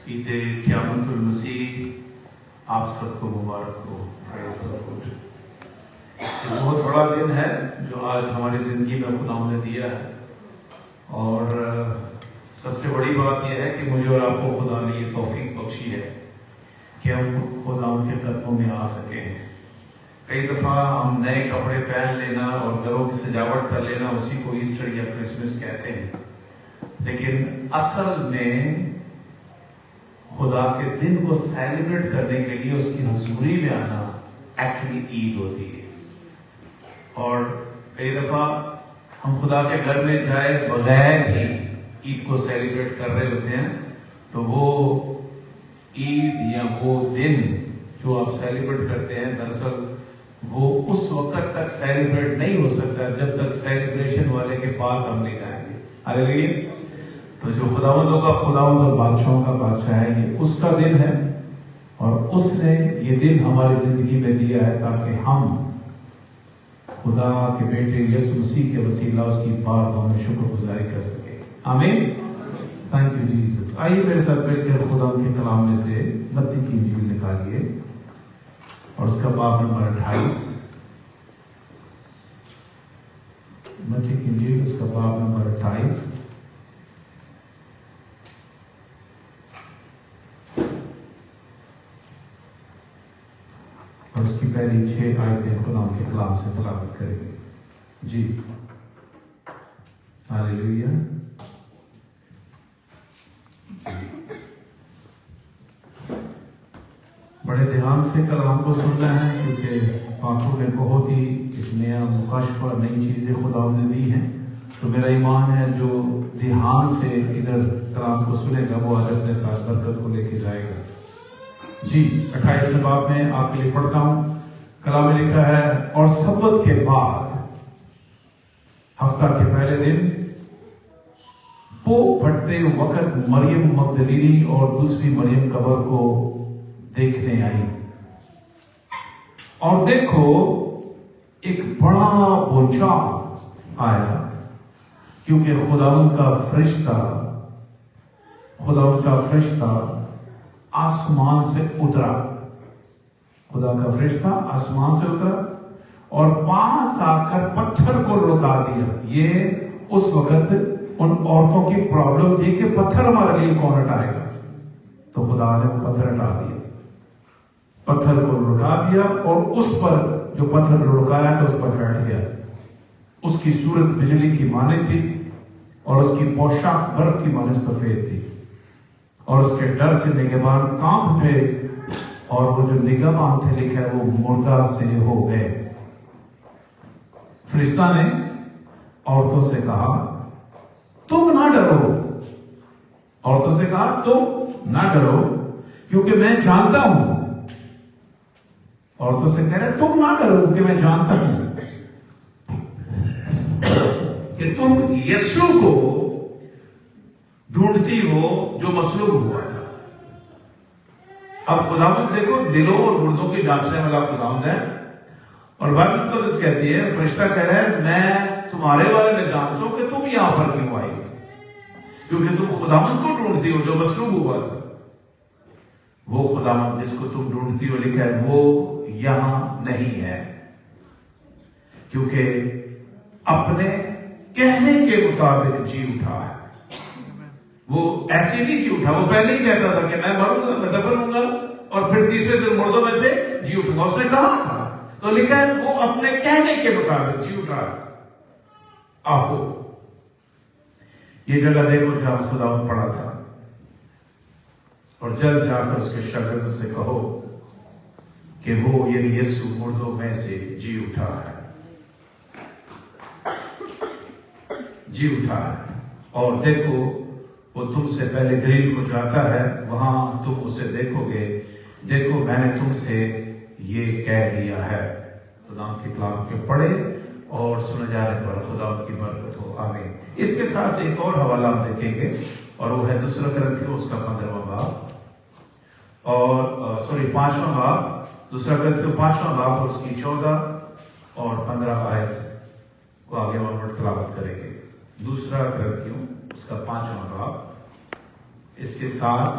عید قیامت المسیح آپ سب کو مبارک ہو. پریز دی لارڈ. بہت بڑا دن ہے جو آج ہماری زندگی میں خدا نے دیا ہے، اور سب سے بڑی بات یہ ہے کہ مجھے اور آپ کو خدا نے یہ توفیق بخشی ہے کہ ہم خدا کے قدموں میں آ سکے ہیں. کئی دفعہ ہم نئے کپڑے پہن لینا اور گھروں کی سجاوٹ کر لینا اسی کو ایسٹر یا کرسمس کہتے ہیں، لیکن اصل میں خدا کے دن کو سیلیبریٹ کرنے کے لیے اس کی حضوری میں آنا ایکچولی عید ہوتی ہے. اور کئی دفعہ ہم خدا کے گھر میں جائے بغیر ہی عید کو سیلیبریٹ کر رہے ہوتے ہیں، تو وہ عید یا وہ دن جو آپ سیلیبریٹ کرتے ہیں دراصل وہ اس وقت تک سیلیبریٹ نہیں ہو سکتا جب تک سیلیبریشن والے کے پاس ہم نہیں جائیں گے. ہاللیلویا. تو جو خداوندوں کا خداوند اور بادشاہوں کا بادشاہ ہے، یہ اس کا دن ہے، اور اس نے یہ دن ہماری زندگی میں دیا ہے تاکہ ہم خدا کے بیٹے یسوع مسیح کے وسیلہ اس کی بارگاہ میں شکر گزاری کر سکیں. آمین. Thank you Jesus. آئیے میرے ساتھ بیٹھ کر خدا کے کلام میں سے متی کی انجیل نکالیے اور اس کا باب نمبر 28. متی کی انجیل اس کا باب نمبر 28 اور اس کی پہلی 6 آیتیں خدا کے کلام سے تلاوت کریں گے. جی ہاللیلویا. بڑے دھیان سے کلام کو سننا ہے کیونکہ پاکوں نے بہت ہی ایک نیا مکاشفہ نئی چیزیں خدا نے دی ہیں. تو میرا ایمان ہے جو دھیان سے ادھر کلام کو سنے گا وہ آج اپنے ساتھ برکت کو لے کے جائے گا. جی 28 باب میں آپ کے لیے پڑھتا ہوں. کلام میں لکھا ہے، اور سبت کے بعد ہفتہ کے پہلے دن وہ پھٹتے وقت مریم مگدلینی اور دوسری مریم قبر کو دیکھنے آئی، اور دیکھو ایک بڑا بھونچال آیا کیونکہ خداوند کا فرشتہ آسمان سے اترا. خدا کا فرشتہ آسمان سے اترا اور پاس آ کر پتھر کو لڑکا دیا. یہ اس وقت ان عورتوں کی پرابلم تھی کہ پتھر ہمارے لیے کون ہٹائے گا، تو خدا نے پتھر ہٹا دیا، پتھر کو لڑکا دیا، اور اس پر جو پتھر لڑکایا تو اس پر بیٹھ گیا. اس کی صورت بجلی کی مانند تھی اور اس کی پوشاک برف کی مانند سفید تھی، اور اس کے ڈر سے نگہبان کانپ اٹھے، اور وہ جو نگہبان تھے لکھا ہے وہ مردہ سے ہو گئے. فرشتہ نے عورتوں سے کہا تم نہ ڈرو. عورتوں سے کہا تم نہ ڈرو کیونکہ میں جانتا ہوں. عورتوں سے کہہ رہے تم نہ ڈرو کیونکہ میں جانتا ہوں کہ تم یسوع کو ڈھونڈتی ہو جو مصلوب ہوا تھا. اب خداوند دیکھو دلوں اور گردوں کی جانچنے والا خداوند ہے، اور بائبل مقدس کہتی ہے، فرشتہ کہہ رہا ہے میں تمہارے بارے میں جانتا ہوں کہ تم یہاں پر کیوں آئی، کیونکہ تم خداوند کو ڈھونڈتی ہو جو مصلوب ہوا تھا. وہ خداوند جس کو تم ڈھونڈتی ہو لکھا ہے وہ یہاں نہیں ہے، کیونکہ اپنے کہنے کے مطابق جی اٹھا ہے. وہ ایسے نہیں جی اٹھا، وہ پہلے ہی کہتا تھا کہ میں مروں گا، میں دفن ہوں گا، اور پھر تیسرے دن مردوں میں سے جی اٹھوں گا. اس نے کہا تھا، تو لکھا ہے وہ اپنے کہنے کے مطابق جی اٹھا. آہو یہ جگہ دیکھو جہاں خداوند پڑا تھا، اور جلد جا کر اس کے شاگردوں سے کہو کہ وہ یعنی یسوع مردوں میں سے جی اٹھا ہے، جی اٹھا ہے. اور دیکھو وہ تم سے پہلے گلیل کو جاتا ہے، وہاں تم اسے دیکھو گے. دیکھو میں نے تم سے یہ کہہ دیا ہے. خدا کے کلام کے پڑھے اور سنے جانے پر خدا کی برکت ہو. آمین. اس کے ساتھ ایک اور حوالہ ہم دیکھیں گے، اور وہ ہے دوسرا کرنتھیوں اس کا 15واں باب، اور 5واں باب، دوسرا کرنتھیوں 5واں باب اور اس کی 14 اور 15 آیت کو آگے ہم تلاوت کریں گے. دوسرا کرنتھیوں اس کا 5واں باب، اس کے ساتھ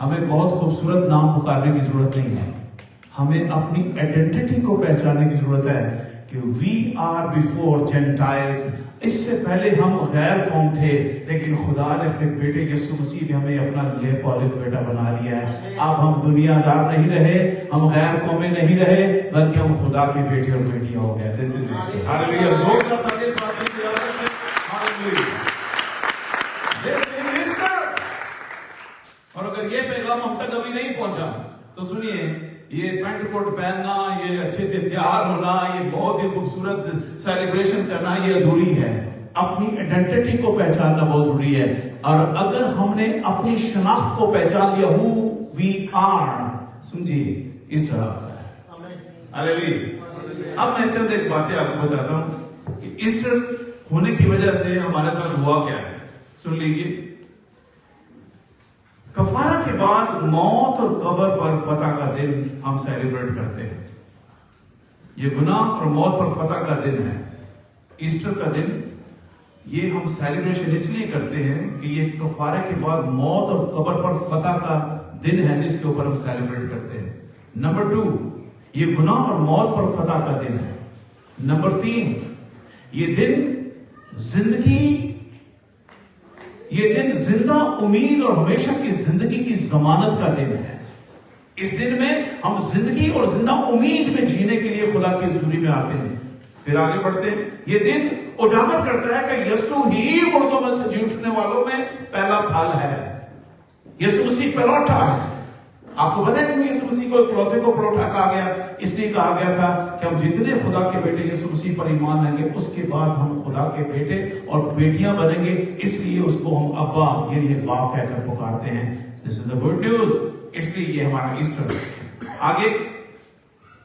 ہمیں بہت خوبصورت نام پکارنے کی ضرورت نہیں ہے، ہمیں اپنی آئیڈینٹی کو پہچاننے کی ضرورت ہے کہ وی آر بیفور جینٹائلز. اس سے پہلے ہم غیر قوم تھے، لیکن خدا نے اپنے بیٹے یسوع مسیح نے ہمیں اپنا لے پالک بیٹا بنا لیا ہے. اب ہم دنیا دار نہیں رہے، ہم غیر قومی نہیں رہے، بلکہ ہم خدا کے بیٹے اور بیٹیاں ہو گئے. دس از اٹ. ہاللیلویا. زور سے تاکہ پاتے کی عزت ہے. ہاللیلویا. اور اگر یہ پیغام ہم تک ابھی نہیں پہنچا تو سنیے، یہ پینٹ کوٹ پہننا، یہ اچھے سے تیار ہونا، یہ بہت ہی خوبصورت سیلیبریشن کرنا، یہ ادھوری ہے. اپنی آئیڈینٹی کو پہچاننا بہت ضروری ہے. اور اگر ہم نے اپنی شناخت کو پہچان لیا ہو وی آر، سمجھیے اس طرح ہوتا ہے. ہاللیلویا. اب میں چند ایک باتیں آپ کو بتاتا ہوں کہ ایسٹر ہونے کی وجہ سے ہمارے ساتھ ہوا کیا ہے. سن لیجیے. کفارہ کے بعد موت اور قبر پر فتح کا دن ہم سیلیبریٹ کرتے ہیں. یہ گناہ اور موت پر فتح کا دن ہے. ایسٹر کا دن یہ ہم سیلیبریشن اس لیے کرتے ہیں کہ یہ کفارے کے بعد موت اور قبر پر فتح کا دن ہے جس کے اوپر ہم سیلیبریٹ کرتے ہیں. نمبر 2، یہ گناہ اور موت پر فتح کا دن ہے. نمبر 3، یہ دن زندہ امید اور ہمیشہ کی زندگی کی ضمانت کا دن ہے. اس دن میں ہم زندگی اور زندہ امید میں جینے کے لیے خدا کی حضوری میں آتے ہیں. پھر آگے بڑھتے ہیں. یہ دن اجاگر کرتا ہے کہ یسوع ہی مردوں میں سے جی اٹھنے والوں میں پہلا پھل ہے. یسوع مسیح پلوٹا ہے. آپ کو پتہ ہے کہ یسوع مسیح کو اکلوتے کو پلوٹا کہا گیا؟ اس لیے کہا گیا تھا کہ ہم جتنے خدا کے بیٹے یسوع مسیح پر ایمان لیں گے اس کے بعد ہم خدا کے بیٹے اور بیٹیاں بنیں گے. اس لیے اس کو ہم ابا یعنی باپ کہہ کر پکارتے ہیں. This is the good news. اس لیے یہ ہمارا ایسٹر ہے. آگے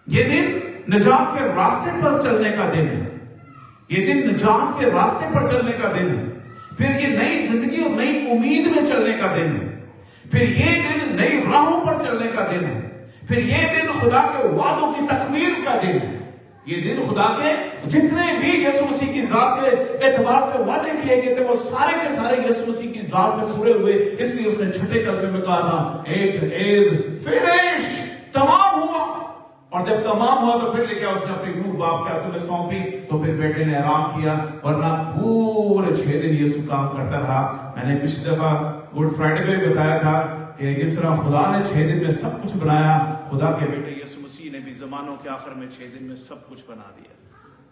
یہ دن نجات کے راستے پر چلنے کا دن ہے. یہ دن نجات کے راستے پر چلنے کا دن ہے. پھر یہ نئی زندگی اور نئی امید میں چلنے کا دن ہے. پھر یہ دن نئی راہوں پر چلنے کا دن ہے. پھر یہ دن خدا کے وعدوں کی تکمیل کا دن ہے. یہ دن خدا کے جتنے بھی یسوع مسیح کی ذات کے اعتبار سے وعدے کیے گئے تھے وہ سارے کے سارے یسوع مسیح کی ذات میں پورے ہوئے. اس لیے اس نے چھٹے کلمے میں کہا تھا اٹ از فنش، تمام ہوا. اور جب تمام ہوا تو پھر لے کے اس نے اپنی روح باپ کے ہاتھوں میں سونپی. تو پھر بیٹے نے آرام کیا، ورنہ پورے 6 دن یسوع کام کرتا رہا. میں نے پچھلی دفعہ گڈ فرائیڈے میں بتایا تھا کہ جس طرح خدا نے 6 دن میں سب کچھ بنایا، خدا کے بیٹے یسوع مسیح نے بھی زمانوں کے آخر میں 6 دن میں سب کچھ بنا دیا.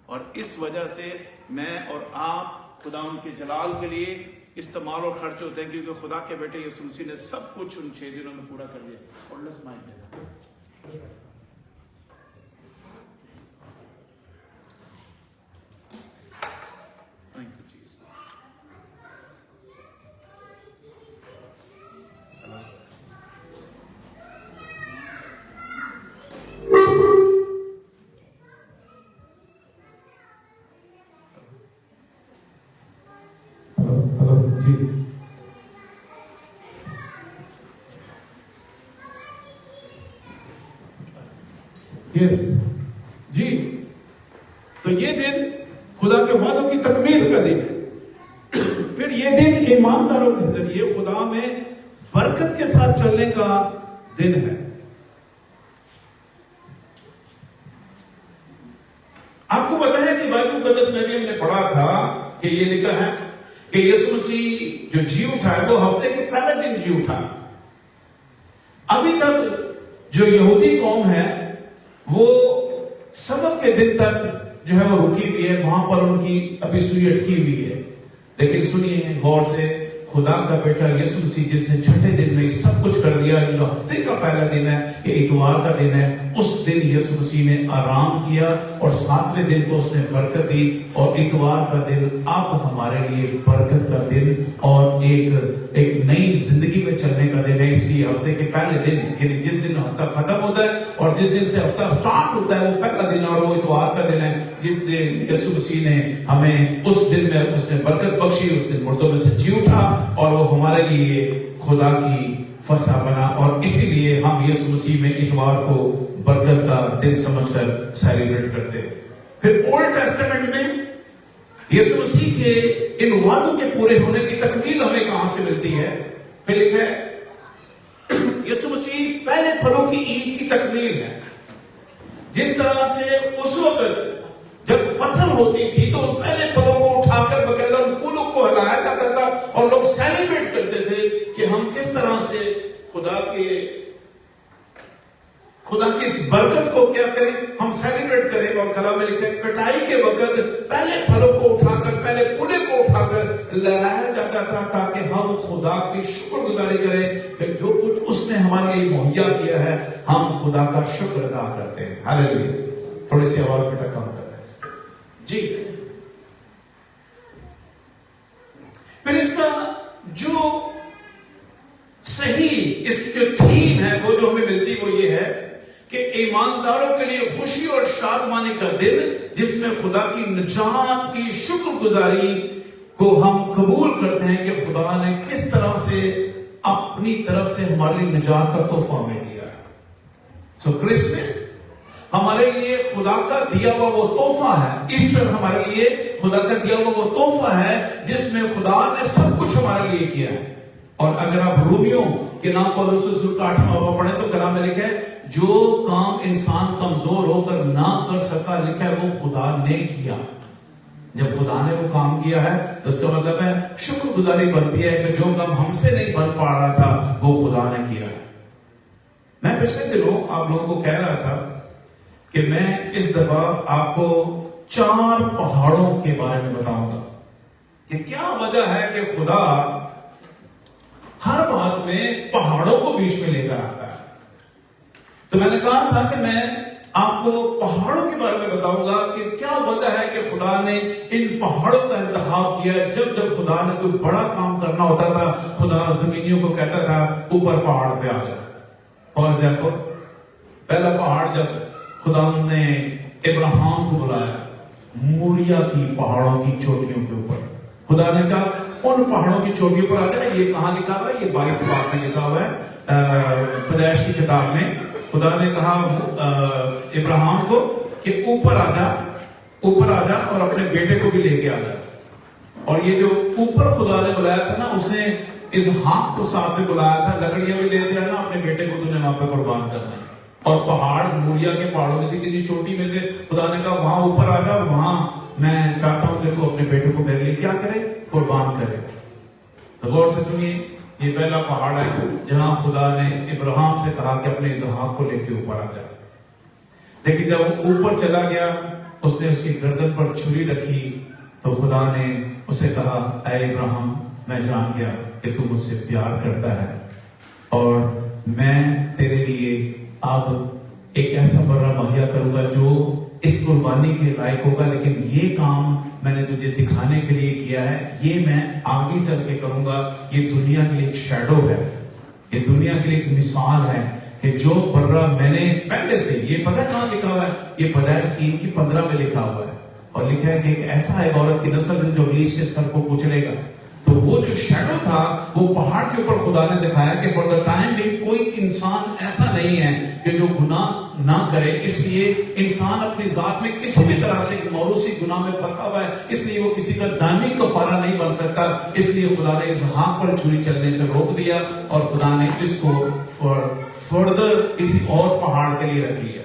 اور اس وجہ سے میں اور آپ خدا ان کے جلال کے لیے استعمال اور خرچ ہوتے ہیں، کیونکہ خدا کے بیٹے یسوع مسیح نے سب کچھ ان 6 دنوں میں پورا کر دیا. اور لیٹس مائنڈ جی. تو یہ دن خدا کے وعدوں کی تکمیل کا دن ہے. پھر یہ دن ایمانداروں کے ذریعے خدا میں برکت کے ساتھ چلنے کا دن ہے. آپ کو پتہ ہے کہ بائبل مقدس میں بھی ہم نے پڑھا تھا کہ یہ لکھا ہے کہ یسوع مسیح جو جی اٹھا ہے وہ ہفتے کے پہلے دن جی اٹھا. ابھی تک جو یہودی قوم ہے وہ سبت کے دن تک جو ہے وہ رکی ہوئی ہے، وہاں پر ان کی ابھی سوئی اٹکی ہوئی ہے. لیکن سنیے غور سے، خدا کا بیٹا یسوع مسیح جس نے چھٹے دن میں سب کچھ کر دیا، جو ہفتے کا پہلا دن ہے، یہ اتوار کا دن ہے، اس دن یسوع مسیح نے آرام کیا اور 7ویں دن کو اس نے برکت دی. اور اتوار کا دن اب ہمارے لیے برکت کا دن اور ایک نئی زندگی میں چلنے کا دن ہے. اس لیے ہفتے کے پہلے دن یعنی جس دن ہفتہ ختم ہوتا ہے اور جس دن سے ہفتہ سٹارٹ ہوتا ہے وہ پہلا دن اور وہ اتوار کا دن ہے، جس دن یسوع مسیح نے ہمیں اس دن میں اس نے برکت بخشی، اس دن مردوں میں سے جی اٹھا اور وہ ہمارے لیے خدا کی فسح بنا. اور اسی لیے ہم یسوع مسیح میں اتوار کو برکت کا دن سمجھ کر سیلیبریٹ کرتے ہیں. پھر اولڈ ٹیسٹمنٹ میں یسوع مسیح کے ان وعدوں کے پورے ہونے کی تکمیل ہمیں کہاں سے ملتی ہے؟ پھر لکھا ہے پہلے پھلوں کی عید کی تکمیل ہے. جس طرح سے اس وقت جب فصل ہوتی تھی تو پہلے پھلوں کو اٹھا کر باقاعدہ ان پھولوں کو ہلایا جاتا تھا اور لوگ سیلیبریٹ کرتے تھے کہ ہم کس طرح سے خدا کی اس برکت کو کیا کریں, ہم سیلیبریٹ کریں. اور کلام میں لکھا ہے کٹائی کے وقت پہلے پھلوں کو اٹھا کر, پہلے پھولے کو اٹھا کر لہرایا جاتا تھا تاکہ ہم خدا کی شکر گزاری کریں کہ جو کچھ اس نے ہمارے لیے مہیا کیا ہے ہم خدا کا شکر ادا کرتے ہیں. ہاللیلویا. تھوڑی سی آواز بیٹا کم کر رہے ہیں جی. پھر اس کا جو صحیح اس کی جو تھیم ہے وہ جو ہمیں ملتی وہ یہ ہے کہ ایمانداروں کے لیے خوشی اور شادمانی کا دن جس میں خدا کی نجات کی شکر گزاری کو ہم قبول کرتے ہیں کہ خدا نے کس طرح سے اپنی طرف سے ہمارے لیے نجات کا تحفہ ہمیں دیا ہے. سو کرسمس ہمارے لیے خدا کا دیا ہوا وہ تحفہ ہے. ایسٹر ہمارے لیے خدا کا دیا ہوا وہ تحفہ ہے جس میں خدا نے سب کچھ ہمارے لیے کیا ہے. اور اگر آپ رومیوں کے نام پولس رسول کا 8واں باب پڑھیں تو کلام میں لکھا ہے جو کام انسان کمزور ہو کر نہ کر سکا, لکھا ہے وہ خدا نے کیا. جب خدا نے وہ کام کیا ہے تو اس کا مطلب ہے شکر گزاری بنتی ہے کہ جو کام ہم سے نہیں بن پا رہا تھا وہ خدا نے کیا. میں پچھلے دنوں آپ لوگوں کو کہہ رہا تھا کہ میں اس دفعہ آپ کو 4 پہاڑوں کے بارے میں بتاؤں گا کہ کیا وجہ ہے کہ خدا ہر بات میں پہاڑوں کو بیچ میں لے کر آتا ہے. تو میں نے کہا تھا کہ میں آپ کو پہاڑوں کے بارے میں بتاؤں گا کہ کیا وجہ ہے کہ خدا نے ان پہاڑوں کا انتخاب کیا. جب خدا نے کوئی بڑا کام کرنا ہوتا تھا خدا زمینیوں کو کہتا تھا اوپر پہاڑ پہ آ جاؤ. فار ایگزامپل پہلا پہاڑ جب خدا نے ابراہیم کو بلایا موریا کی پہاڑوں کی چوٹیوں کے اوپر, خدا نے کہا ان پہاڑوں کی چوٹیوں پر آ جائے. یہ کہاں لکھا ہوا ہے؟ یہ 22 باب میں لکھا ہوا ہے پیدائش کی کتاب میں. خدا نے کہا ابراہیم کو کہ اوپر آ جا اور اپنے بیٹے کو بھی لے کے آ جا. اور یہ جو اوپر خدا نے بلایا تھا نا اس نے اسحاق کو ساتھ میں بلایا تھا. لکڑیاں بھی لے دیا نا, اپنے بیٹے کو تجھے وہاں پہ قربان کرنا ہے. اور پہاڑ موریا کے پہاڑوں میں سے کسی چوٹی میں سے خدا نے کہا وہاں اوپر آ جا, وہاں میں چاہتا ہوں کہ تو اپنے بیٹے کو میرے لیے کیا کرے, قربان کرے. تو غور سے سنیے, یہ پہلا پہاڑ ہے جہاں خدا نے ابراہیم سے کہا کہ اپنے اسحاق کو لے کے اوپر آ جائے. لیکن جب وہ اوپر چلا گیا اس نے اس کی گردن پر چھری رکھی تو خدا نے اسے کہا اے ابراہیم میں جان گیا کہ تو مجھ سے پیار کرتا ہے اور میں تیرے لیے اب ایک ایسا برا مہیا کروں گا جو اس قربانی کے لائق ہوگا. لیکن یہ کام میں نے تجھے دکھانے کے لیے کیا ہے, یہ میں آگے چل کے کروں گا. یہ دنیا کے لیے ایک شیڈو ہے, یہ دنیا کے لیے ایک مثال ہے کہ جو برا میں نے پہلے سے, یہ پتہ کہاں لکھا ہوا ہے؟ یہ پیدائش 3:15 میں لکھا ہوا ہے. اور لکھا ہے کہ ایک ایسا ہے عورت کی نسل جو ابلیس کے سر کو کچلے گا. تو وہ جو شیڈو تھا وہ پہاڑ کے اوپر خدا نے دکھایا کہ فار دا ٹائم بینگ کوئی انسان ایسا نہیں ہے کہ جو گناہ نہ کرے. اس لیے انسان اپنی ذات میں کسی بھی طرح سے موروثی گناہ میں پھنسا ہوا ہے, اس لیے وہ کسی کا دائمی کفارہ نہیں بن سکتا. اس لیے خدا نے اسحاق پر چھری چلنے سے روک دیا اور خدا نے اس کو فردر کسی اور پہاڑ کے لیے رکھ لیا.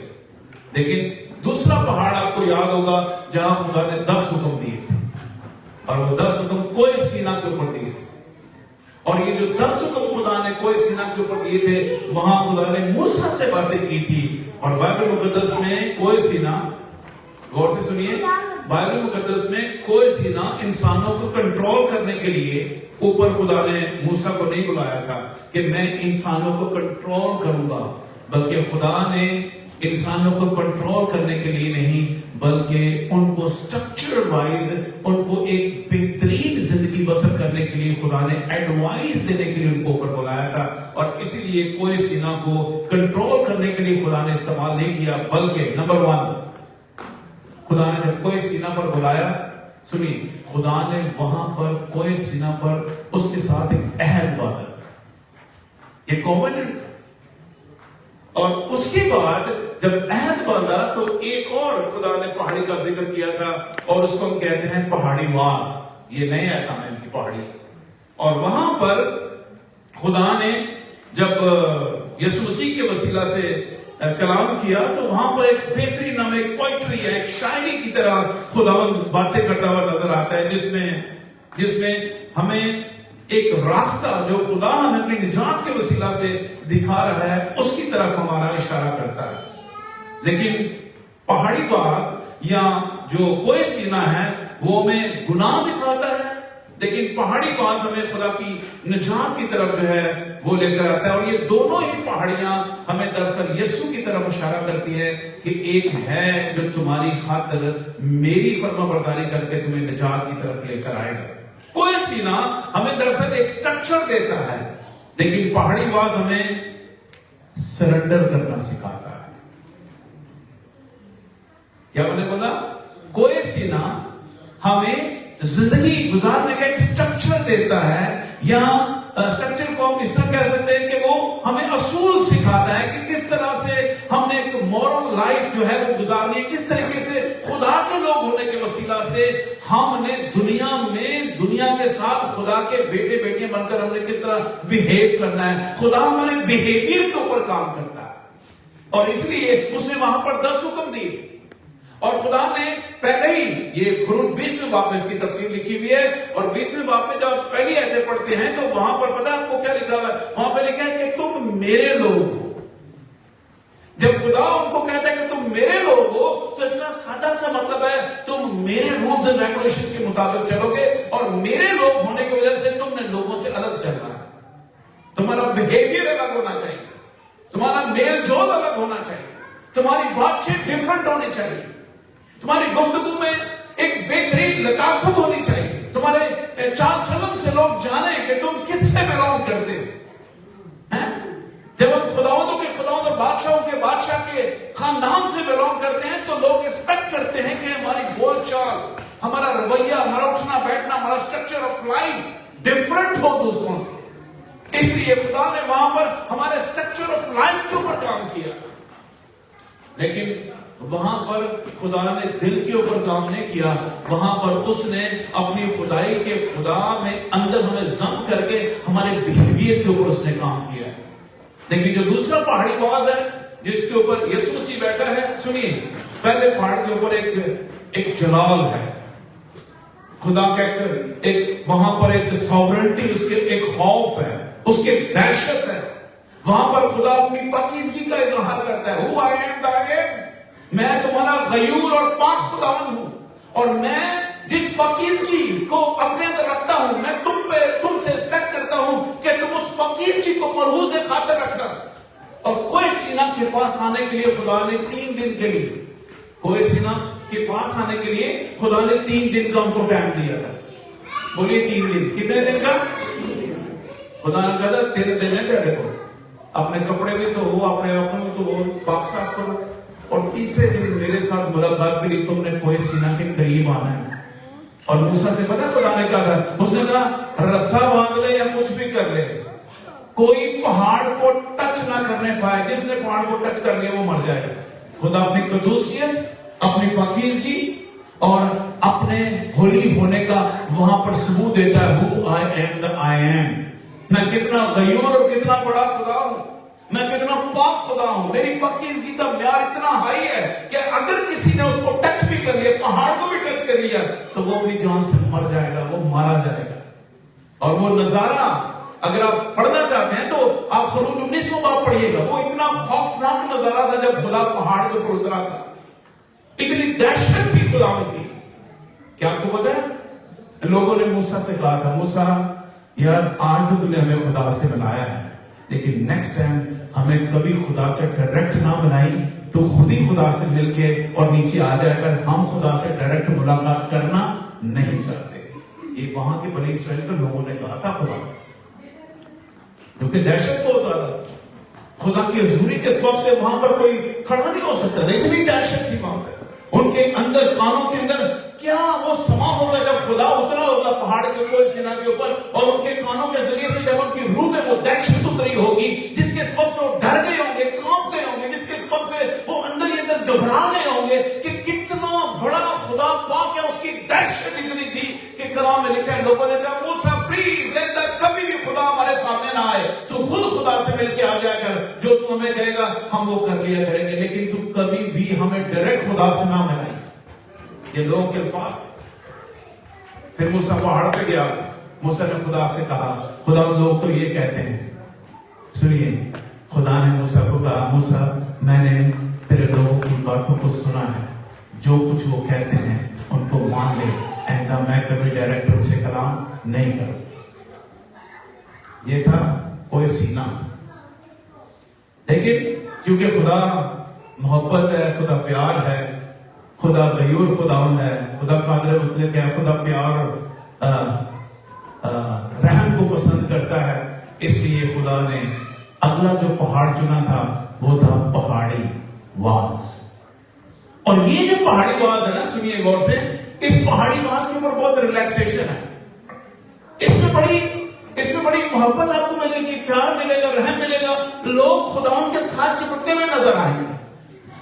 لیکن دوسرا پہاڑ آپ کو یاد ہوگا جہاں خدا نے 10 حکم دیے تھے اور وہ 10 حکم کوہ سینا کے اوپر دیے تھے. اور یہ جو 10 حکم خدا نے کوہ سینا کے اوپر دیے تھے وہاں خدا نے موسیٰ سے باتیں کی تھی. اور بائبل مقدس میں کوہ سینا, غور سے سنیے, بائبل مقدس میں کوہ سینا انسانوں کو کنٹرول کرنے کے لیے اوپر خدا نے موسیٰ کو نہیں بلایا تھا کہ میں انسانوں کو کنٹرول کروں گا, بلکہ خدا نے انسانوں کو کنٹرول کرنے کے لیے نہیں بلکہ ان کو سٹرکچر وائز ان کو ایک بہترین زندگی بسر کرنے کے لیے خدا نے ایڈوائز دینے کے لیے ان کو اوپر بلایا تھا. اور اسی لیے کوہ سینا کو کنٹرول کرنے کے لیے خدا نے استعمال نہیں کیا, بلکہ نمبر 1 خدا نے جب کوہ سینا پر بلایا, سنیے, خدا نے وہاں پر کوہ سینا پر اس کے ساتھ ایک عہد باندھا, یہ کووننٹ. اور اس کے بعد جب عہد باندھا تو ایک اور خدا نے پہاڑی کا ذکر کیا تھا اور اس کو ہم کہتے ہیں پہاڑی واز. یہ نئے آتا ہے ان کی پہاڑی. اور وہاں پر خدا نے جب یسوع مسیح کے وسیلہ سے کلام کیا تو وہاں پر ایک بہترین نام ایک پوئٹری ہے، ایک شاعری کی طرح خداوند باتیں کرتا ہوا نظر آتا ہے، جس میں ہمیں ایک راستہ جو خدا ہمیں اپنی نجات کے وسیلہ سے دکھا رہا ہے اس کی طرف ہمارا اشارہ کرتا ہے. لیکن پہاڑی باز یا جو کوہ سینا ہے وہ ہمیں گناہ دکھاتا ہے، لیکن پہاڑی باز ہمیں خدا کی نجات کی طرف جو ہے وہ لے کر آتا ہے. اور یہ دونوں ہی پہاڑیاں ہمیں دراصل یسوع کی طرف اشارہ کرتی ہے کہ ایک ہے جو تمہاری خاطر میری فرما برداری کر کے تمہیں نجات کی طرف لے کر آئے گا. کوہ سینا ہمیں دراصل ایک سٹرکچر دیتا ہے، لیکن پہاڑی باز ہمیں سرنڈر کرنا سکھاتا ہے. کیا میں نے بولا؟ کوہ سینا ہمیں زندگی گزارنے کا ایک سٹرکچر دیتا ہے، یا سٹرکچر کو ہم اس طرح کہہ سکتے ہیں کہ وہ ہمیں اصول سکھاتا ہے کہ کس طرح سے ہم نے ایک مورل لائف جو ہے وہ گزارنی ہے، کس طریقے سے خدا کے لوگ ہونے کے وسیلہ سے ہم نے دنیا کے ساتھ خدا کے بیٹے بیٹیاں بن کر ہم نے کس طرح بیہیو کرنا ہے. خدا ہمارے بیہیویئر کے اوپر کام کرتا ہے، اور اس لیے اس نے وہاں پر 10 حکم دیے. اور خدا نے پہلے ہی یہ خروج 20ویں باب میں اس کی تفسیر لکھی ہوئی ہے، اور 20ویں باب میں جب پہلی آیتیں پڑھتے ہیں تو وہاں پر پتہ آپ کو کیا لکھا ہے؟ وہاں پہ لکھا ہے کہ تم میرے لوگ ہو. جب خدا ان کو کہتا ہے کہ تم میرے لوگ ہو تو اس کا سادہ سا مطلب ہے تم میرے رولز اینڈ ریگولیشن کے مطابق چلو گے، اور میرے لوگ ہونے کی وجہ سے تم نے لوگوں سے الگ چلنا ہے. تمہارا بیہیویئر الگ ہونا چاہیے، تمہارا میل جول الگ ہونا چاہیے، تمہاری بات چیت ڈیفرنٹ ہونی چاہیے، تمہاری گفتگو میں ایک بہترین لطافت ہونی چاہیے، تمہارے چال چلن سے لوگ جانیں کہ تم کس سے بلونگ کرتے ہو. جب ہم خداوندوں کے بادشاہوں کے بادشاہ کے خاندان سے بلونگ کرتے ہیں تو لوگ ایکسپیکٹ کرتے ہیں کہ ہماری بول چال، ہمارا رویہ، ہمارا اٹھنا بیٹھنا، ہمارا سٹرکچر آف لائف ڈیفرنٹ ہو دوسروں سے. اس لیے خدا نے وہاں پر ہمارے سٹرکچر آف لائف کے اوپر کام کیا. لیکن وہاں پر خدا نے دل کے اوپر کام نہیں کیا، وہاں پر اس نے اپنی خدائی کے خدا میں اندر ہمیں ضم کر کے ہمارے بیہیویئر کے اوپر اس نے کام کیا ہے. لیکن جو دوسرا پہاڑی باز ہے جس کے اوپر یسوع مسیح بیٹھا ہے، سنیے، پہلے پہاڑ کے اوپر ایک جلال ہے، خدا کا ایک وہاں پر ایک سوورنٹی، اس کے ایک خوف ہے، اس کے دہشت ہے. وہاں پر خدا اپنی پاکیزگی کا اظہار کرتا ہے. Who I am, I am. میں تمہارا غیور اور پاک خداوند ہوں، اور میں جس پاکیزگی کو اپنے اندر رکھتا ہوں، میں تم سے ایکسپیکٹ کرتا ہوں کہ تم اس پاکیزگی کو ملحوظ خاطر رکھنا. اور کوہ سینا کے پاس آنے کے لیے خدا نے 3 دن کے لیے، کوہ سینا کے پاس آنے کے لیے خدا نے 3 دن کا ان کو ٹائم دیا تھا. بولیے 3 دن. کتنے دن کا؟ خدا نے کہا تھا 3 دن ہے تیرے کو، اپنے کپڑے بھی تو ہو، اپنے آپ میں تو ہو، پاک صاف کرو، اور تیسرے دن میرے ساتھ ملاقات کے لیے تم نے کوہ سینا کے قریب آنا ہے. اور موسیٰ سے پتہ خدا نے کہا تھا، اس نے کہا رسا باندھ لے یا کچھ بھی کر لے، کوئی پہاڑ کو ٹچ نہ کرنے پائے. جس نے پہاڑ کو ٹچ کر لیا وہ مر جائے. خدا اپنی قدوسیت، اپنی پاکیزگی اور اپنے ہولی ہونے کا وہاں پر ثبوت دیتا ہے. Who I am, the I am. میں کتنا غیور اور کتنا بڑا خدا ہوں، میں کتنا پاک خدا ہوں. میری پاکیزگی کا معیار اتنا ہائی ہے کہ اگر کسی نے اس کو ٹچ بھی کر لیا، پہاڑ کو بھی ٹچ کر لیا، تو وہ اپنی جان سے مر جائے گا، وہ مارا جائے گا. اور وہ نظارہ اگر آپ پڑھنا چاہتے ہیں تو آپ خروج 19 باب پڑھیے گا. وہ اتنا خوفناک نظارہ تھا جب خدا پہاڑ کے اوپر اترا تھا. اتنی دہشت تھی خدا کی. کیا آپ کو پتا ہے؟ لوگوں نے موسیٰ سے کہا تھا، موسیٰ یار آج تو نے ہمیں خدا سے بنایا ہے، لیکن نیکسٹ ٹائم ہمیں کبھی خدا سے ڈائریکٹ نہ بنائی، تو خود ہی خدا سے مل کے اور نیچے آ جائے کر ہم خدا سے ڈائریکٹ ملاقات کرنا نہیں چاہتے. یہ وہاں کے بنی اسرائیل کے لوگوں نے کہا تھا خدا سے، کیونکہ دہشت بہت زیادہ خدا کی حضوری کے سبب سے وہاں پر کوئی کھڑا نہیں ہو سکتا تھا. اتنی دہشت تھی وہاں پہ. ان کے اندر کانوں کے اندر کیا وہ سما ہوگا جب خدا اترا ہوگا پہاڑ کے کوہ سینا کے اوپر، اور ان کے کانوں کے ذریعے سے جب ان کی روح میں وہ دہشت اتری ہوگی جس کے سبب سے وہ ڈر گئے ہوں گے، کانپ گئے ہوں گے، جس کے سبب سے وہ اندر ہی اندر گھبرا گئے ہوں گے کہ کتنا بڑا خدا پاک ہے. اس کی دہشت اتنی تھی کہ کلام میں لکھا ہے، لوگوں نے کہا موسیٰ پلیز کبھی بھی خدا ہمارے سامنے نہ آئے، تو خود خدا سے مل کے آ جایا کر, جو تو ہمیں کہے گا ہم وہ کر لیا کریں گے, لیکن تو کبھی بھی ہمیں ڈائریکٹ خدا سے نہ ملائیں. یہ لوگوں کے الفاظ. پھر موسیٰ پہاڑ پہ گیا, موسیٰ نے خدا سے کہا, خدا لوگ تو یہ کہتے ہیں. سنیے, خدا نے موسیٰ کو کہا, موسیٰ میں نے تیرے لوگوں کی باتوں کو سنا ہے, جو کچھ وہ کہتے ہیں ان کو مان لے, آئندہ میں کبھی ڈائریکٹ ان سے کلام نہیں کروں. یہ تھا کوئی سینہ. لیکن کیونکہ خدا محبت ہے, خدا پیار ہے, خدا غیور خداوند ہے, خدا قادر مطلق ہے, خدا پیار رحم کو پسند کرتا ہے, اس لیے خدا نے اگلا جو پہاڑ چنا تھا وہ تھا پہاڑی واز. اور یہ جو پہاڑی واز ہے نا, سنیے غور سے, اس پہاڑی واز کے اوپر بہت ریلیکسیشن ہے. اس میں بڑی محبت آپ کو ملے گی, پیار ملے گا, رحم ملے گا. لوگ خداوند کے ساتھ چپکتے ہوئے نظر آئیں گے,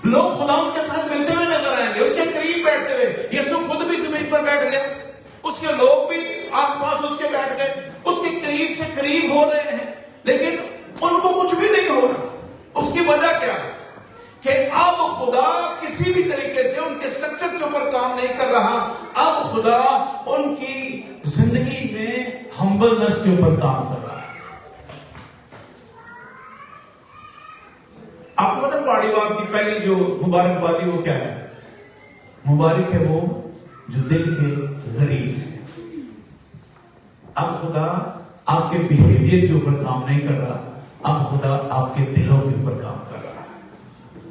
لوگ خداوند کے ساتھ ملتے ہوئے نظر آئیں گے, اس کے قریب بیٹھتے ہوئے. یسوع خود بھی زمین پر بیٹھ گیا, اس کے لوگ بھی آس پاس اس کے بیٹھ گئے, اس کے قریب سے قریب ہو رہے ہیں, لیکن ان کو کچھ بھی نہیں ہو رہا. اس کی وجہ کیا ہے کہ اب خدا کسی بھی طریقے سے ان کے سٹرکچر کے اوپر کام نہیں کر رہا. اب خدا ان کی زندگی میں ہمبلنس کے اوپر کام کر رہا ہے. آپ کو پتہ ہے پہاڑی واز کی پہلی جو مبارک بادی وہ کیا ہے؟ مبارک ہے وہ جو دل کے غریب ہے. اب خدا آپ کے بیہیویئر کے اوپر کام نہیں کر رہا, اب خدا آپ کے دلوں کے اوپر کام کر رہا ہے.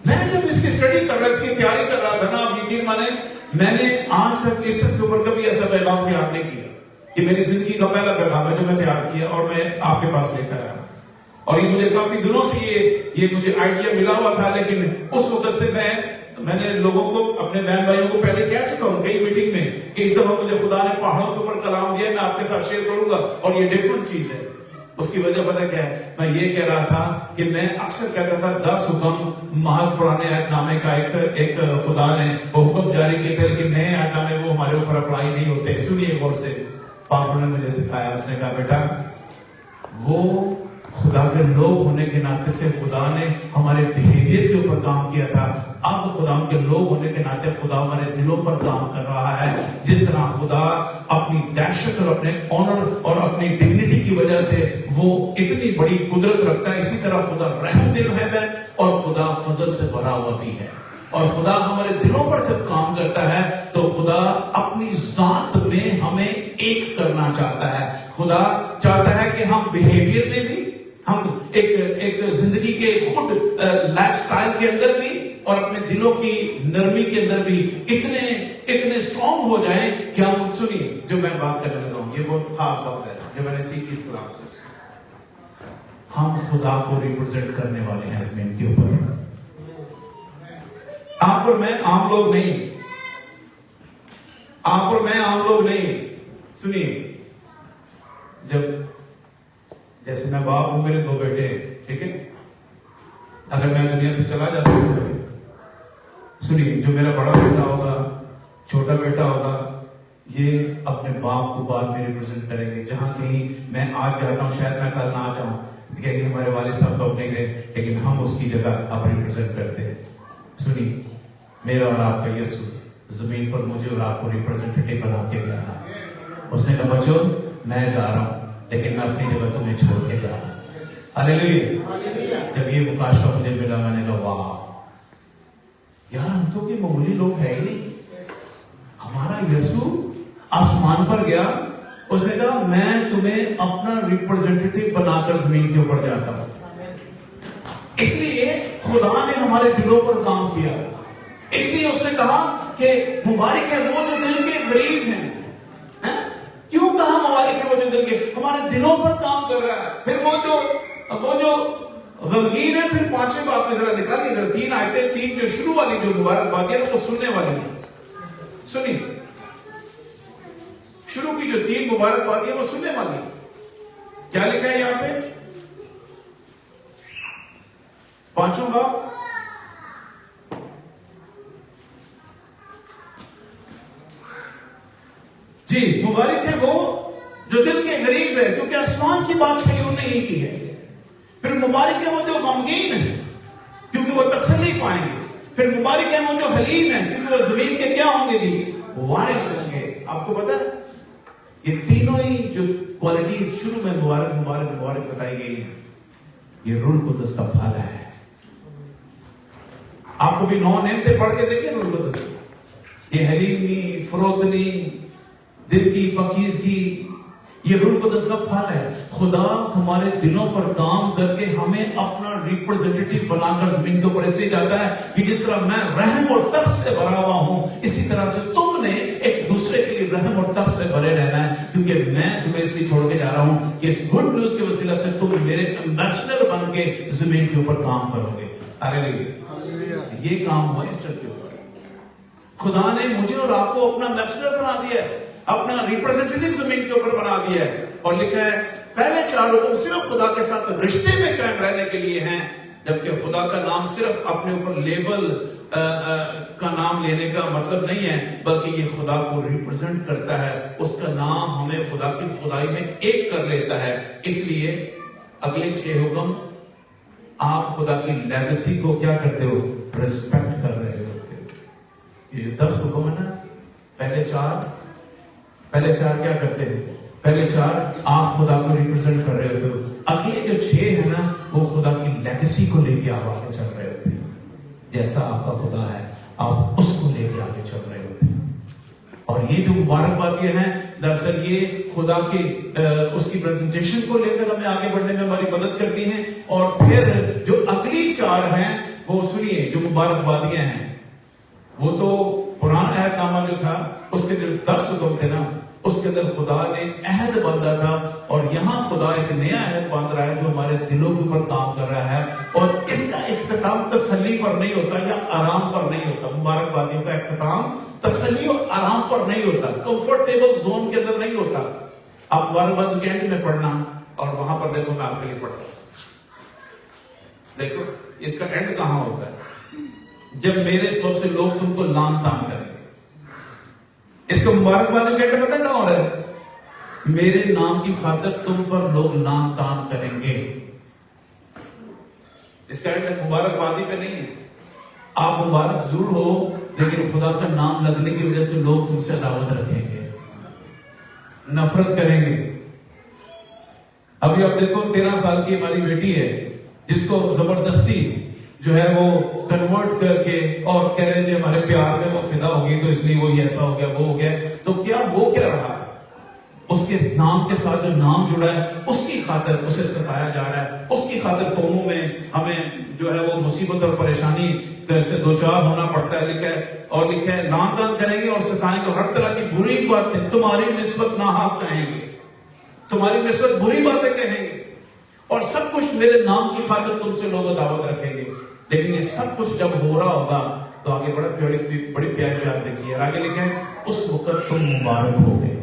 میں جب اس کی اسٹڈی کر رہا, اس کی تیاری کر رہا تھا نا, آپ یقین مانے میں نے آج تک اس کے اوپر کبھی ایسا پیغام تیار نہیں کیا. یہ میری زندگی کا پہلا پیغام ہے جو میں تیار کیا اور میں آپ کے پاس لے کر آیا. اور یہ مجھے کافی دنوں سے یہ مجھے آئیڈیا ملا ہوا تھا, لیکن اس وقت سے میں نے لوگوں کو, اپنے بہن بھائیوں کو پہلے کہہ چکا ہوں کئی میٹنگ میں کہ اس دفعہ مجھے خدا نے پہاڑوں کے اوپر کلام دیا, میں آپ کے ساتھ شیئر کروں گا, اور یہ ڈیفرنٹ چیز ہے. اس کی وجہ پتہ کیا ہے؟ میں یہ کہہ رہا تھا کہ میں اکثر کہتا تھا 10 حکم محض پرانے عہد نامے کا ایک خدا نے وہ حکم جاری کیے تھے, لیکن نئے عہد نامے وہ ہمارے اوپر اپلائی نہیں ہوتے. سنیے غور سے, پاپ نے مجھے سکھایا, اس نے کہا بیٹا وہ خدا کے لوگ ہونے کے ناطے سے خدا نے ہمارے بیہیویئر کے اوپر کام کیا تھا, اب خدا کے لوگ ہونے کے ناطے خدا ہمارے دلوں پر کام کر رہا ہے. جس طرح خدا اپنی دہشت اور اپنے آنر اور اپنی ڈگنیٹی کی وجہ سے وہ اتنی بڑی قدرت رکھتا ہے, اسی طرح خدا رحم دل ہے اور خدا فضل سے بھرا ہوا بھی ہے. اور خدا ہمارے دلوں پر جب کام کرتا ہے تو خدا اپنی ذات میں ہمیں ایک کرنا چاہتا ہے. خدا چاہتا ہے کہ ہم بیہیویئر میں بھی, ہم ایک زندگی کے گڈ لائف سٹائل کے اندر بھی, اور اپنے دلوں کی نرمی کے اندر بھی اتنے اسٹرانگ ہو جائیں کہ ہم, سنیے جو میں بات کرنے لگا ہوں یہ بہت خاص بات ہے جو میں نے سیکھی اس کلام سے, ہم خدا کو ریپرزینٹ کرنے والے ہیں زمین کے اوپر. آپ اور میں عام لوگ نہیں, آپ اور میں عام لوگ نہیں. سنیے, جب جیسے میں باپ ہوں, میرے 2 بیٹے, ٹھیک ہے, اگر میں دنیا سے چلا جاتا ہوں, سنیے جو میرا بڑا بیٹا ہوگا, چھوٹا بیٹا ہوگا, یہ اپنے باپ کو بعد میں ریپرزینٹ کریں گے. جہاں کہیں میں آج جاتا ہوں, شاید میں کل نہ آ جاؤں, کہیں گے ہمارے والد صاحب تو اب نہیں رہے, لیکن ہم اس کی جگہ اب ریپرزینٹ کرتے ہیں. سنیے, میرا اور آپ کا یسوع زمین پر مجھے اور آپ کو ریپرزینٹیٹیو بنا کے گیا. اس نے کہا بچوں میں جا رہا ہوں, لیکن میں اپنی جگہ تمہیں چھوڑ کے جا رہا ہوں. ہاللیلویا. جب یہ مکاشفہ مجھے ملا, میں نے کہا واہ یار, ہم تو کوئی معمولی لوگ ہے ہی نہیں. ہمارا یسوع آسمان پر گیا, اس نے کہا میں تمہیں اپنا ریپرزینٹیٹیو بنا کر زمین کے اوپر جاتا ہوں. اس لیے خدا نے ہمارے دلوں پر کام کیا. اس لیے اس نے کہا کہ مبارک ہے وہ جو دل کے غریب ہیں. کیوں کہا مبارک ہے وہ جو دل کے, ہمارے دلوں پر کام کر رہا ہے. پھر وہ جو غمگین ہے, پھر 5ویں باب میں ذرا نکالیے, ذرا 3 آیتیں, 3 جو شروع والی جو مبارک باتیں ہیں وہ سننے والی ہیں. سنیے, شروع کی جو 3 مبارک باتیں وہ سننے والی ہیں. کیا لکھا ہے یہاں پہ؟ 5واں باب, جی مبارک ہے وہ جو دل کے غریب ہے, کیونکہ آسمان کی بادشاہی انہوں نے ہی کی ہے. پھر مبارک ہے وہ جو غمگین ہے کیونکہ وہ تسلی پائیں گے. پھر مبارک ہے وہ جو حلیم ہے کیونکہ وہ زمین کے کیا ہوں گے جی؟ وارث ہوں گے. آپ کو پتا ہے یہ تینوں ہی جو کوالٹیز شروع میں مبارک مبارک مبارک بتائی گئی ہیں یہ روح القدس کا پھل ہے. آپ کو بھی 9 نعمتیں پڑھ کے دیکھیں روح القدس. یہ حلیمی، فروتنی، دل کی پاکیزگی، یہ روح القدس کا پھل ہے. خدا ہمارے دلوں پر کام کر کے ہمیں اپنا ریپرزینٹیٹیو بنا کر زمین کے اوپر اس لیے جاتا ہے کہ جس طرح میں رحم اور ترس سے بھرا ہوا ہوں اسی طرح سے تم نے ایک دوسرے کے لیے رحم اور ترس سے بھرے رہنا ہے. کیونکہ میں تمہیں اس لیے چھوڑ کے جا رہا ہوں کہ اس گڈ نیوز کے وسیلہ سے تم میرے ایمبیسڈر بن کے زمین کے اوپر کام کرو گے. ہاللیلویا. یہ کام ہوا ایسٹر کے اوپر. خدا نے مجھے اور آپ کو اپنا ایمبیسڈر بنا دیا ہے، اپنا ریپرزینٹیٹیو زمین کے اوپر بنا دیا ہے. اور لکھا ہے پہلے 4 حکم صرف خدا کے ساتھ رشتے میں قائم رہنے کے لیے ہیں، جبکہ خدا کا نام صرف اپنے اوپر لیبل کا نام لینے کا مطلب نہیں ہے، بلکہ یہ خدا کو ریپرزینٹ کرتا ہے. اس کا نام ہمیں خدا کی خدائی میں ایک کر لیتا ہے. اس لیے اگلے 6 حکم آپ خدا کی لیگیسی کو کیا کرتے ہو؟ ریسپیکٹ کر رہے ہوتے ہو. یہ 10 حکم ہے نا، پہلے 4 کیا کرتے ہیں؟ پہلے 4 آپ خدا کو ریپرزینٹ کر رہے ہوتے ہو. اگلے جو 6 ہے نا وہ خدا کی لیگیسی کو لے کے آپ آگے چل رہے ہوتے ہیں. جیسا آپ کا خدا ہے آپ اس کو لے کے آگے چل رہے ہوتے ہیں. اور یہ جو مبارکبادیاں ہیں دراصل یہ خدا کے اس کی پریزنٹیشن کو لے کر ہمیں آگے بڑھنے میں ہماری مدد کرتی ہیں. اور پھر جو اگلی 4 ہیں وہ سنیے، جو مبارکبادیاں ہیں وہ تو پرانا عہد نامہ جو تھا اس کے جو 10 حکم تھے نا اس کے اندر خدا نے عہد باندھا تھا، اور یہاں خدا ایک نیا عہد باندھ رہا ہے جو ہمارے دلوں کے اوپر کام کر رہا ہے. اور اس کا اختتام تسلی پر نہیں ہوتا یا آرام پر نہیں ہوتا. مبارکبادیوں کا اختتام تسلی اور آرام پر نہیں ہوتا، کمفرٹیبل زون کے اندر نہیں ہوتا. آپ مبارکباد کے اینڈ میں پڑھنا اور وہاں پر دیکھو میں آپ کے لیے پڑھتا ہوں. دیکھو اس کا اینڈ کہاں ہوتا ہے؟ جب میرے سبب سے لوگ تم کو لان تان کریں گے. اس کا مبارکباد کے اینڈ پتہ کہاں ہو رہا ہے؟ میرے نام کی خاطر تم پر لوگ لان تان کریں گے. اس کا اینڈ مبارکبادی پہ نہیں ہے. آپ مبارک ضرور ہو لیکن خدا کا نام لگنے کی وجہ سے لوگ تم سے عداوت رکھیں گے، نفرت کریں گے. ابھی آپ دیکھو 13 سال کی ہماری بیٹی ہے جس کو زبردستی جو ہے وہ کنورٹ کر کے اور کہہ رہے تھے ہمارے پیار میں وہ فدا ہوگی تو اس لیے وہ ایسا ہو گیا وہ ہو گیا. تو کیا وہ کیا رہا؟ اس کے نام کے ساتھ جو نام جڑا ہے اس کی خاطر اسے ستایا جا رہا ہے. اس کی خاطر قوموں میں ہمیں جو ہے وہ مصیبت اور پریشانی سے دوچار ہونا پڑتا ہے. لکھا ہے لان تان کریں گے اور ستائیں گے، ہر طرح کی بری باتیں تمہاری نسبت ناحق کہیں گے، تمہاری نسبت بری باتیں کہیں گے، اور سب کچھ میرے نام کی خاطر تم سے لوگ عداوت رکھیں گے. لیکن یہ سب کچھ جب ہو رہا ہوگا تو آگے بڑی پیاری بات لکھی ہے. آگے لکھا ہے اس وقت تم مبارک ہو گے.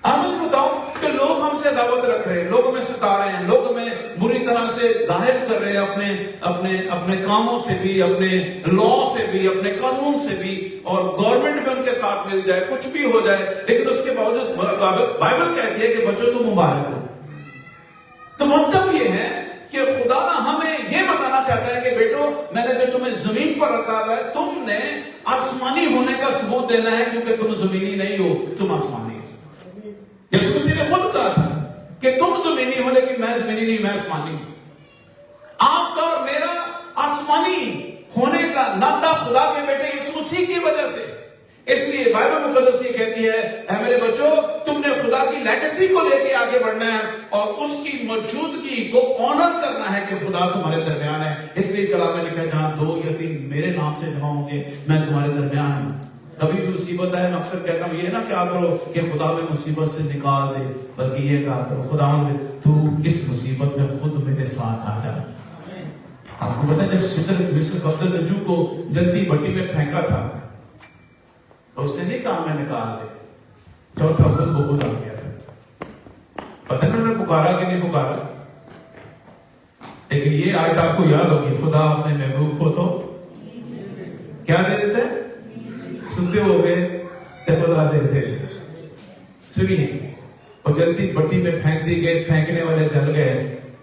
آپ مجھے بتاؤ کہ لوگ ہم سے عداوت رکھ رہے ہیں، لوگ ہمیں ستا رہے ہیں، لوگ ہمیں بری طرح سے ظاہر کر رہے ہیں اپنے کاموں سے بھی، اپنے لا سے بھی، اپنے قانون سے بھی، اور گورنمنٹ میں ان کے ساتھ مل جائے، کچھ بھی ہو جائے، لیکن اس کے باوجود بائبل کہتی ہے کہ بچوں تم مبارک ہو. تو مطلب یہ ہے کہ خدا ہمیں یہ بتانا چاہتا ہے کہ بیٹو میں نے جو تمہیں زمین پر رکھا ہے تم نے آسمانی ہونے کا ثبوت دینا ہے، کیونکہ تم زمینی نہیں ہو، تم آسمانی ہو. یسوع مسیح نے خود کہا تھا کہ تم زمینی ہو لیکن میں زمینی نہیں، میں آسمانی ہوں. آپ کا اور میرا آسمانی ہونے کا ناطہ خدا کے بیٹے یسوع مسیح کی وجہ سے. اس لیے بائبل مقدس یہ کہتی ہے اے میرے بچوں تم نے خدا کی لیگیسی کو لے کے آگے بڑھنا ہے اور اس کی موجودگی کو آنر کرنا ہے کہ خدا تمہارے درمیان ہے. اس لیے کلام میں لکھا ہے جہاں 2 یا 3 میرے نام سے جمع ہوں گے میں تمہارے درمیان ہوں. کبھی بھی مصیبت ہے میں اکثر کہتا ہوں یہ نہ کیا کرو کہ خدا میں مصیبت سے نکال دے، بلکہ یہ کہا کرو خدا تو اس مصیبت میں خود میرے ساتھ آ جا. آپ کو پتا ہے جب مصر عبد النجو کو جلدی بٹی میں پھینکا تھا تو اس نے نہیں کہا میں نکال دے، چوتھا خود بخود آ گیا تھا. پتہ نہیں انہوں نے پکارا کہ نہیں پکارا، لیکن یہ آیت آپ کو یاد ہوگی خدا اپنے محبوب کو تو کیا دے دیتے ہیں؟ سنتے ہو گئے کہ خدا دے دے. سنیے اور جلدی بٹی میں پھینک دی گئے، پھینکنے والے چل گئے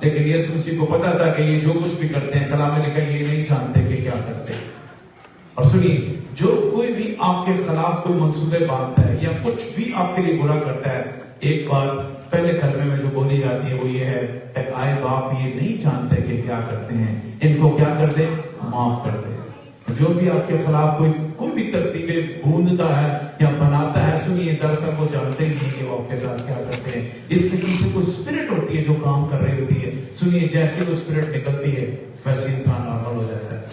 لیکن یسوع مسیح کو پتا تھا کہ یہ جو کچھ بھی کرتے ہیں، کلام میں لکھا ہے یہ نہیں جانتے کہ کیا کرتے ہیں۔ اور سنیے، جو کوئی بھی آپ کے خلاف کوئی منصوبے باندھتا ہے یا کچھ بھی آپ کے لیے برا کرتا ہے، ایک بات پہلے کلمے میں جو بولی جاتی ہے وہ یہ ہے کہ آئے باپ یہ نہیں جانتے کہ کیا کرتے ہیں، ان کو کیا کر دے، معاف کر دے۔ جو بھی آپ کے خلاف کوئی بھی ترتیبیں بوندتا ہے یا بناتا ہے، سنیے دراصل وہ جانتے ہی نہیں کہ وہ آپ کے ساتھ کیا کرتے ہیں۔ اس کے پیچھے کوئی اسپرٹ ہوتی ہے جو کام کر رہی ہوتی ہے۔ سنیے جیسے وہ اسپرٹ نکلتی ہے ویسے انسان نارمل ہو جاتا ہے۔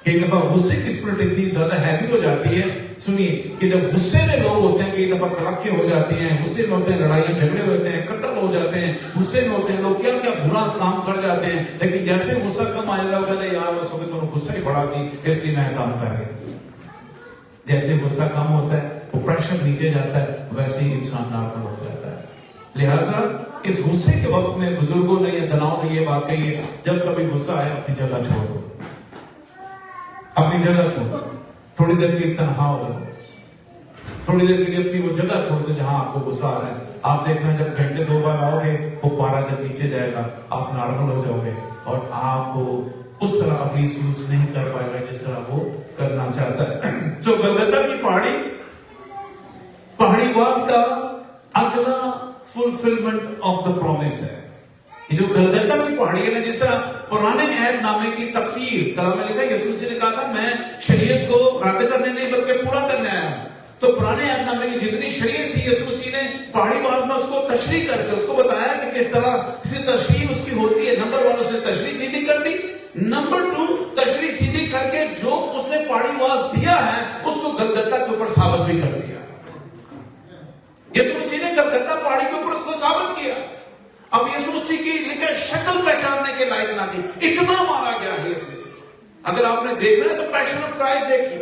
کئی دفعہ غصے کی اسپرٹ اتنی زیادہ ہیوی ہو جاتی ہے، سنیے کہ جب غصے میں لوگ ہوتے ہیں کئی دفعہ تلقیں ہو جاتی ہیں، غصے میں ہوتے ہیں لڑائیاں جھگڑے ہوتے ہیں، قتل ہو جاتے ہیں، غصے میں ہوتے ہیں لوگ کیا کیا برا کام کر جاتے ہیں، لیکن جیسے غصہ کم آ جاتا ہے وہ کہتے ہیں یار اس وقت تو غصہ ہی بڑا سی اس لیے میں کام کر گیا۔ جیسے غصہ کم ہوتا ہے، وہ پریشر نیچے جاتا ہے، ویسے ہی انسان نارمل ہو جاتا ہے۔ لہذا اس غصے کے وقت میں بزرگوں نے یا دناؤں نے یہ بات کہی ہے، جب کبھی غصہ آئے اپنی جگہ چھوڑ دو، اپنی جگہ چھوڑ، تھوڑی دیر کے لیے تنہا ہو جاؤ، تھوڑی دیر کے لیے اپنی وہ جگہ چھوڑ دو جہاں آپ کو غصہ آ رہا ہے۔ آپ دیکھنا جب گھنٹے 2 بار آؤ گے وہ پارا جب نیچے جائے گا، آپ نارمل ہو جاؤ گے اور آپ کو اس طرح اپنی یوز نہیں کر پائے گا جس طرح وہ کرنا چاہتا ہے۔ جو گلگتہ کی پہاڑی واس کا اگلا فلفلمنٹ آف دا پرومس ہے۔ یہ جو گلگتہ کی پہاڑی ہے نا، جس طرح پرانے عہد نامے کی تفسیر کلام میں لکھا ہے، یسوع مسیح نے کہا تھا میں شریعت کو رد کرنے نہیں بلکہ پورا کرنے آیا ہوں۔ تو پرانے عہد نامے کی جتنی شریعت تھی یسوع مسیح نے پہاڑی باز میں اس کو تشریح کر کے اس کو بتایا کہ کس طرح کسی تشریح اس کی ہوتی ہے۔ نمبر 1 اس نے تشریح سیدھی کر دی، نمبر 2 تشریح سیدھی کر کے جو اس نے پہاڑی باز دیا ہے اس کو گلگتہ کے اوپر ثابت بھی کر دیا۔ یسوع مسیح نے گلگتہ پہاڑی کے اوپر اس کو ثابت کیا۔ اب یسوع مسیح کی لکھے شکل پہچاننے کے لائق نہ تھی، اتنا مارا گیا ہے یسوع مسیح۔ اگر آپ نے دیکھنا ہے تو پیشن آف کرائسٹ دیکھیے،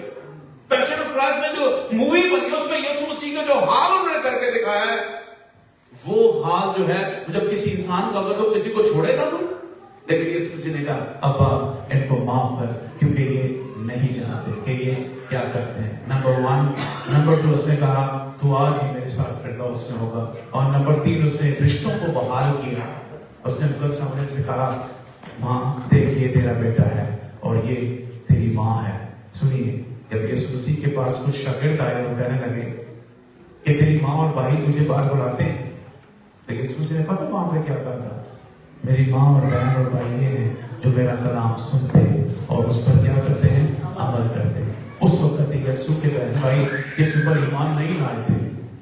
پیشن آف کرائسٹ میں جو مووی بنی اس میں یسوع مسیح کا جو حال انہوں نے کر کے دکھایا ہے، وہ حال جو ہے جب کسی انسان کا ہوگا تو کسی کو چھوڑے گا تو، لیکن یسوع مسیح نے کہا ابا ان کو معاف کر کیونکہ یہ نہیں جانتے کہ یہ کیا کرتے ہیں۔ نمبر 1 نمبر 2 اس نے کہا تو آج ہی میرے ساتھ فردوس میں ہوگا، اور نمبر 3 اس نے رشتوں کو بحال کیا۔ اس نے مقدس مریم سے کہا ماں دیکھ یہ تیرا بیٹا ہے اور یہ تیری ماں ہے۔ سنیے جب یسوع مسیح کے پاس کچھ شاگرد آئے اور کہنے لگے کہ تیری ماں اور بھائی تجھے باہر بلاتے ہیں، لیکن یسوع مسیح نے پتہ وہاں پہ کیا کہا تھا، میری ماں اور بہن اور بھائی یہ ہیں جو میرا کلام سنتے اور اس پر کیا کرتے ہیں، عمل کرتے ہیں۔ اس وقت یسوع کے بہن بھائی یسوع پر ایمان نہیں لائے تھے،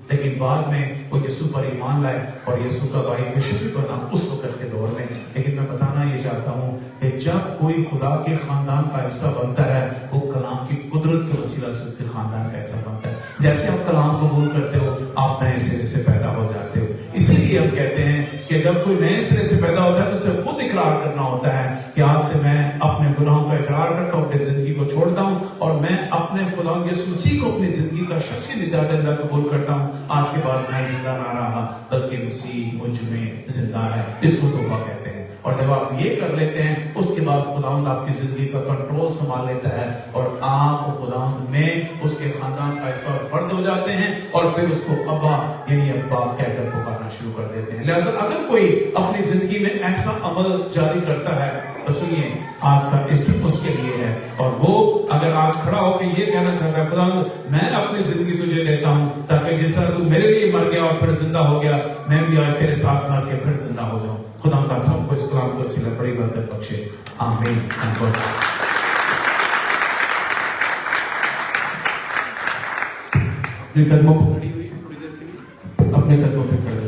لیکن بعد میں وہ یسوع پر ایمان لائے اور یسوع کا بھائی بشپ بنا اس وقت کے دور میں۔ لیکن میں بتانا یہ چاہتا ہوں کہ جب کوئی خدا کے خاندان کا حصہ بنتا ہے وہ کلام کی قدرت کے وسیلہ سے اس کے خاندان کا حصہ بنتا ہے۔ جیسے آپ کلام قبول کرتے ہو آپ نئے سرے سے پیدا ہو جاتے ہو۔ اسی لیے ہم کہتے ہیں کہ جب کوئی نئے سرے سے پیدا ہوتا ہے تو اسے خود اقرار کرنا ہوتا ہے کہ آج سے میں اپنے گناہوں کا اقرار کرتا ہوں، اپنی زندگی کو چھوڑتا ہوں اور میں اپنے خدا یسوع مسیح کو اپنی زندگی کا شخصی نجات دہندہ قبول کرتا ہوں۔ آج کے بعد میں زندہ نہ رہا بلکہ مسیح مجھ میں زندہ ہے، اس کو توبہ کہتے ہیں۔ اور جب آپ یہ کر لیتے ہیں اس کے بعد خداوند آپ کی زندگی کا کنٹرول سنبھال لیتا ہے اور آپ خداوند میں اس کے خاندان کا حصہ اور فرد ہو جاتے ہیں اور پھر اس کو ابا یعنی ابا کہہ کر پکارنا شروع کر دیتے ہیں۔ لہذا اگر کوئی اپنی زندگی میں ایسا عمل جاری کرتا ہے تو سنیے آج کا اسٹیپ اس کے لیے ہے، اور وہ اگر آج کھڑا ہو کے یہ کہنا چاہتا ہے خداوند میں اپنی زندگی تجھے دیتا ہوں تاکہ جس طرح تو میرے لیے مر گیا اور پھر زندہ ہو گیا میں بھی آج تیرے ساتھ مر کے پھر زندہ ہو جاؤں۔ خداوند آپ سب کو اس کلام کو وسیلہ بڑی برکت بخشے، آمین۔ اپنے قدموں کو کھڑی ہوئی تھوڑی دیر کے لیے، اپنے قدموں پہ کھڑے